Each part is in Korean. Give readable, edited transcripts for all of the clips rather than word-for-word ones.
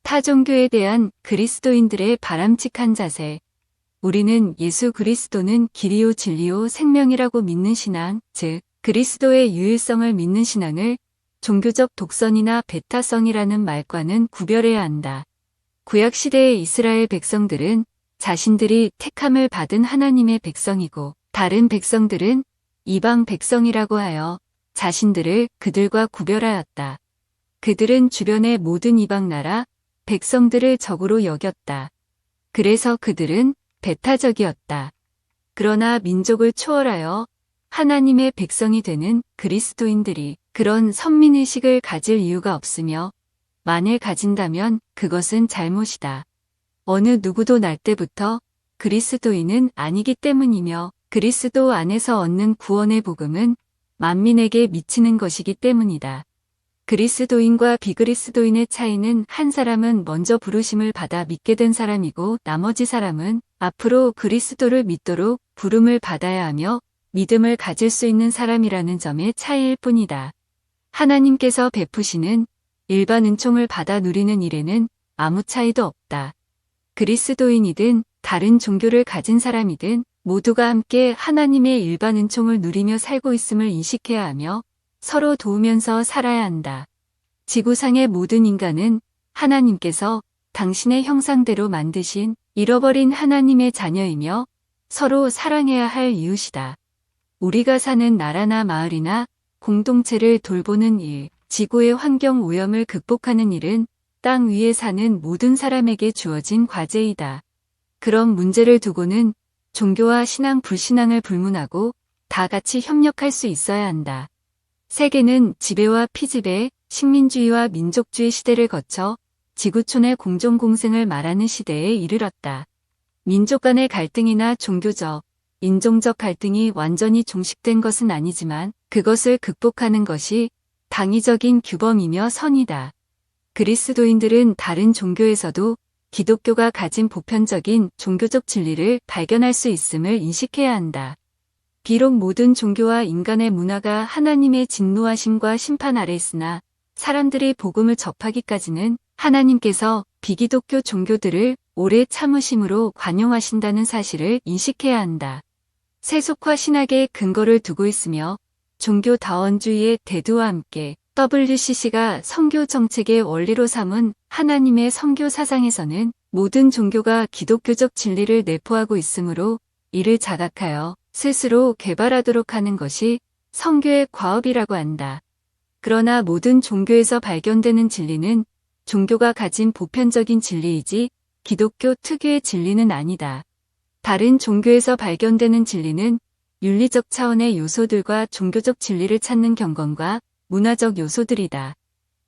타 종교에 대한 그리스도인들의 바람직한 자세. 우리는 예수 그리스도는 길이요 진리요 생명이라고 믿는 신앙, 즉 그리스도의 유일성을 믿는 신앙을 종교적 독선이나 배타성이라는 말과는 구별해야 한다. 구약시대의 이스라엘 백성들은 자신들이 택함을 받은 하나님의 백성이고 다른 백성들은 이방 백성이라고 하여 자신들을 그들과 구별하였다. 그들은 주변의 모든 이방 나라 백성들을 적으로 여겼다. 그래서 그들은 배타적이었다. 그러나 민족을 초월하여 하나님의 백성이 되는 그리스도인들이 그런 선민의식을 가질 이유가 없으며 만일 가진다면 그것은 잘못이다. 어느 누구도 날 때부터 그리스도인은 아니기 때문이며 그리스도 안에서 얻는 구원의 복음은 만민에게 미치는 것이기 때문이다. 그리스도인과 비그리스도인의 차이는 한 사람은 먼저 부르심을 받아 믿게 된 사람이고 나머지 사람은 앞으로 그리스도를 믿도록 부름을 받아야 하며 믿음을 가질 수 있는 사람이라는 점의 차이일 뿐이다. 하나님께서 베푸시는 일반 은총을 받아 누리는 일에는 아무 차이도 없다. 그리스도인이든 다른 종교를 가진 사람이든 모두가 함께 하나님의 일반 은총을 누리며 살고 있음을 인식해야 하며 서로 도우면서 살아야 한다. 지구상의 모든 인간은 하나님께서 당신의 형상대로 만드신 잃어버린 하나님의 자녀이며 서로 사랑해야 할 이웃이다. 우리가 사는 나라나 마을이나 공동체를 돌보는 일, 지구의 환경 오염을 극복하는 일은 땅 위에 사는 모든 사람에게 주어진 과제이다. 그런 문제를 두고는 종교와 신앙 불신앙을 불문하고 다 같이 협력할 수 있어야 한다. 세계는 지배와 피지배, 식민주의와 민족주의 시대를 거쳐 지구촌의 공존공생을 말하는 시대에 이르렀다. 민족 간의 갈등이나 종교적, 인종적 갈등이 완전히 종식된 것은 아니지만 그것을 극복하는 것이 당위적인 규범이며 선이다. 그리스도인들은 다른 종교에서도 기독교가 가진 보편적인 종교적 진리를 발견할 수 있음을 인식해야 한다. 비록 모든 종교와 인간의 문화가 하나님의 진노하심과 심판 아래 있으나 사람들이 복음을 접하기까지는 하나님께서 비기독교 종교들을 오래 참으심으로 관용하신다는 사실을 인식해야 한다. 세속화 신학에 근거를 두고 있으며 종교다원주의의 대두와 함께 WCC가 선교 정책의 원리로 삼은 하나님의 선교 사상에서는 모든 종교가 기독교적 진리를 내포하고 있으므로 이를 자각하여 스스로 개발하도록 하는 것이 선교의 과업이라고 한다. 그러나 모든 종교에서 발견되는 진리는 종교가 가진 보편적인 진리이지 기독교 특유의 진리는 아니다. 다른 종교에서 발견되는 진리는 윤리적 차원의 요소들과 종교적 진리를 찾는 경건과 문화적 요소들이다.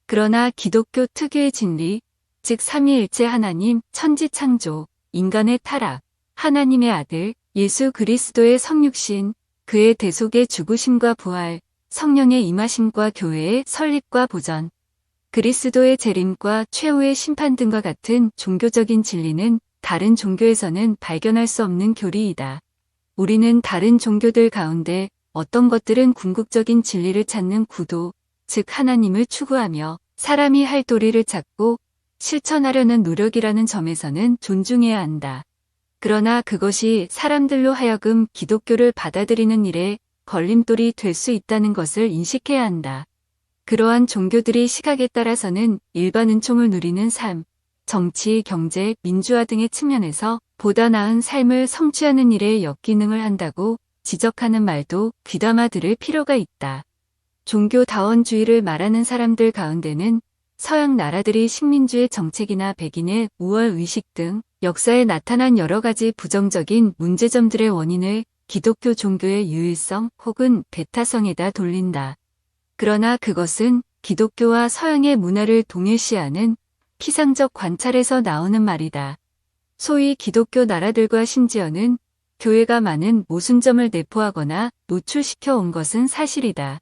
그러나 기독교 특유의 진리, 즉 삼위일체 하나님, 천지창조, 인간의 타락, 하나님의 아들, 예수 그리스도의 성육신, 그의 대속의 죽으심과 부활, 성령의 임하심과 교회의 설립과 보전, 그리스도의 재림과 최후의 심판 등과 같은 종교적인 진리는 다른 종교에서는 발견할 수 없는 교리이다. 우리는 다른 종교들 가운데 어떤 것들은 궁극적인 진리를 찾는 구도, 즉 하나님을 추구하며 사람이 할 도리를 찾고 실천하려는 노력이라는 점에서는 존중해야 한다. 그러나 그것이 사람들로 하여금 기독교를 받아들이는 일에 걸림돌이 될 수 있다는 것을 인식해야 한다. 그러한 종교들이 시각에 따라서는 일반 은총을 누리는 삶, 정치, 경제, 민주화 등의 측면에서 보다 나은 삶을 성취하는 일에 역기능을 한다고 지적하는 말도 귀담아 들을 필요가 있다. 종교다원주의를 말하는 사람들 가운데는 서양 나라들이 식민주의 정책이나 백인의 우월의식 등 역사에 나타난 여러 가지 부정적인 문제점들의 원인을 기독교 종교의 유일성 혹은 배타성에다 돌린다. 그러나 그것은 기독교와 서양의 문화를 동일시하는 피상적 관찰에서 나오는 말이다. 소위 기독교 나라들과 심지어는 교회가 많은 모순점을 내포하거나 노출시켜 온 것은 사실이다.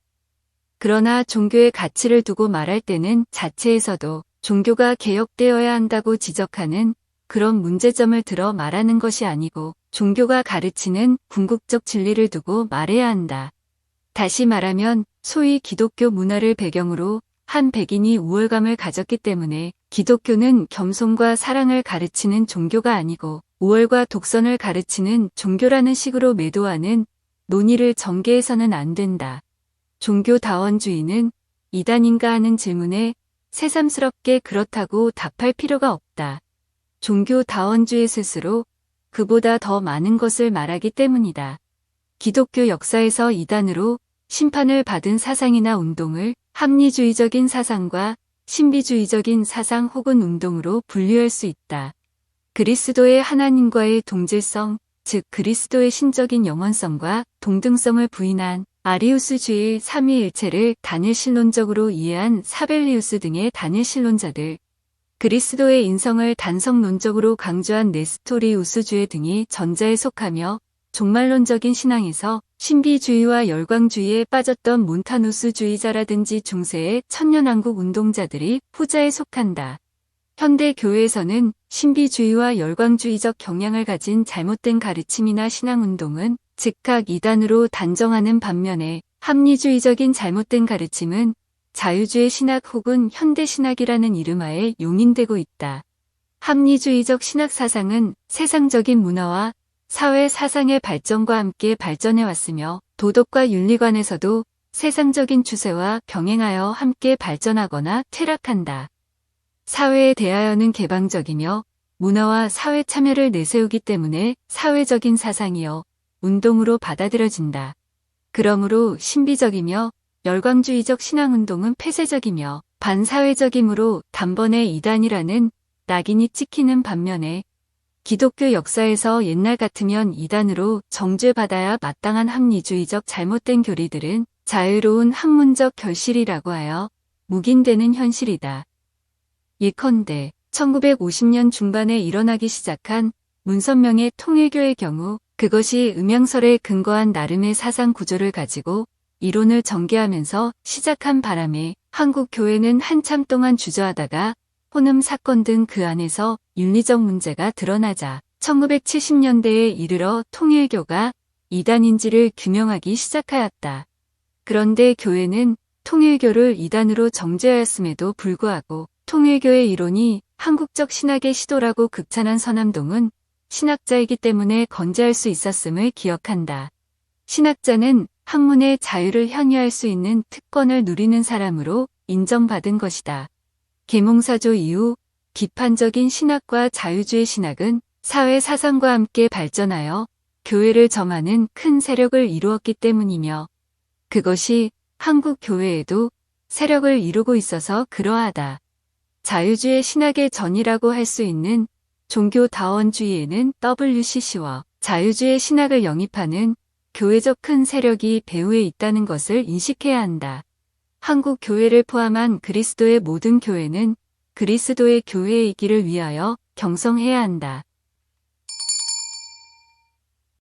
그러나 종교의 가치를 두고 말할 때는 자체에서도 종교가 개혁되어야 한다고 지적하는 그런 문제점을 들어 말하는 것이 아니고 종교가 가르치는 궁극적 진리를 두고 말해야 한다. 다시 말하면 소위 기독교 문화를 배경으로 한 백인이 우월감을 가졌기 때문에 기독교는 겸손과 사랑을 가르치는 종교가 아니고 우월과 독선을 가르치는 종교라는 식으로 매도하는 논의를 전개해서는 안 된다. 종교다원주의는 이단인가 하는 질문에 새삼스럽게 그렇다고 답할 필요가 없다. 종교다원주의 스스로 그보다 더 많은 것을 말하기 때문이다. 기독교 역사에서 이단으로 심판을 받은 사상이나 운동을 합리주의적인 사상과 신비주의적인 사상 혹은 운동으로 분류할 수 있다. 그리스도의 하나님과의 동질성, 즉 그리스도의 신적인 영원성과 동등성을 부인한 아리우스주의 삼위일체를 단일신론적으로 이해한 사벨리우스 등의 단일신론자들, 그리스도의 인성을 단성론적으로 강조한 네스토리우스주의 등이 전자에 속하며 종말론적인 신앙에서 신비주의와 열광주의에 빠졌던 몬타누스주의자라든지 중세의 천년왕국 운동자들이 후자에 속한다. 현대 교회에서는 신비주의와 열광주의적 경향을 가진 잘못된 가르침이나 신앙운동은 즉각 이단으로 단정하는 반면에 합리주의적인 잘못된 가르침은 자유주의 신학 혹은 현대신학이라는 이름하에 용인되고 있다. 합리주의적 신학 사상은 세상적인 문화와 사회 사상의 발전과 함께 발전해왔으며 도덕과 윤리관에서도 세상적인 추세와 병행하여 함께 발전하거나 퇴락한다. 사회에 대하여는 개방적이며 문화와 사회 참여를 내세우기 때문에 사회적인 사상이요 운동으로 받아들여진다. 그러므로 신비적이며 열광주의적 신앙운동은 폐쇄적이며 반사회적이므로 단번에 이단이라는 낙인이 찍히는 반면에 기독교 역사에서 옛날 같으면 이단으로 정죄받아야 마땅한 합리주의적 잘못된 교리들은 자유로운 학문적 결실이라고 하여 묵인되는 현실이다. 예컨대 1950년 중반에 일어나기 시작한 문선명의 통일교의 경우 그것이 음양설에 근거한 나름의 사상 구조를 가지고 이론을 전개하면서 시작한 바람에 한국 교회는 한참 동안 주저하다가 혼음 사건 등 그 안에서 윤리적 문제가 드러나자 1970년대에 이르러 통일교가 이단인지를 규명하기 시작하였다. 그런데 교회는 통일교를 이단으로 정죄하였음에도 불구하고 통일교의 이론이 한국적 신학의 시도라고 극찬한 서남동은 신학자이기 때문에 건재할 수 있었음을 기억한다. 신학자는 학문의 자유를 향유할 수 있는 특권을 누리는 사람으로 인정받은 것이다. 계몽사조 이후 비판적인 신학과 자유주의 신학은 사회 사상과 함께 발전하여 교회를 점하는 큰 세력을 이루었기 때문이며 그것이 한국 교회에도 세력을 이루고 있어서 그러하다. 자유주의 신학의 전이라고 할 수 있는 종교다원주의에는 WCC와 자유주의 신학을 영입하는 교회적 큰 세력이 배후에 있다는 것을 인식해야 한다. 한국 교회를 포함한 그리스도의 모든 교회는 그리스도의 교회이기를 위하여 경성해야 한다.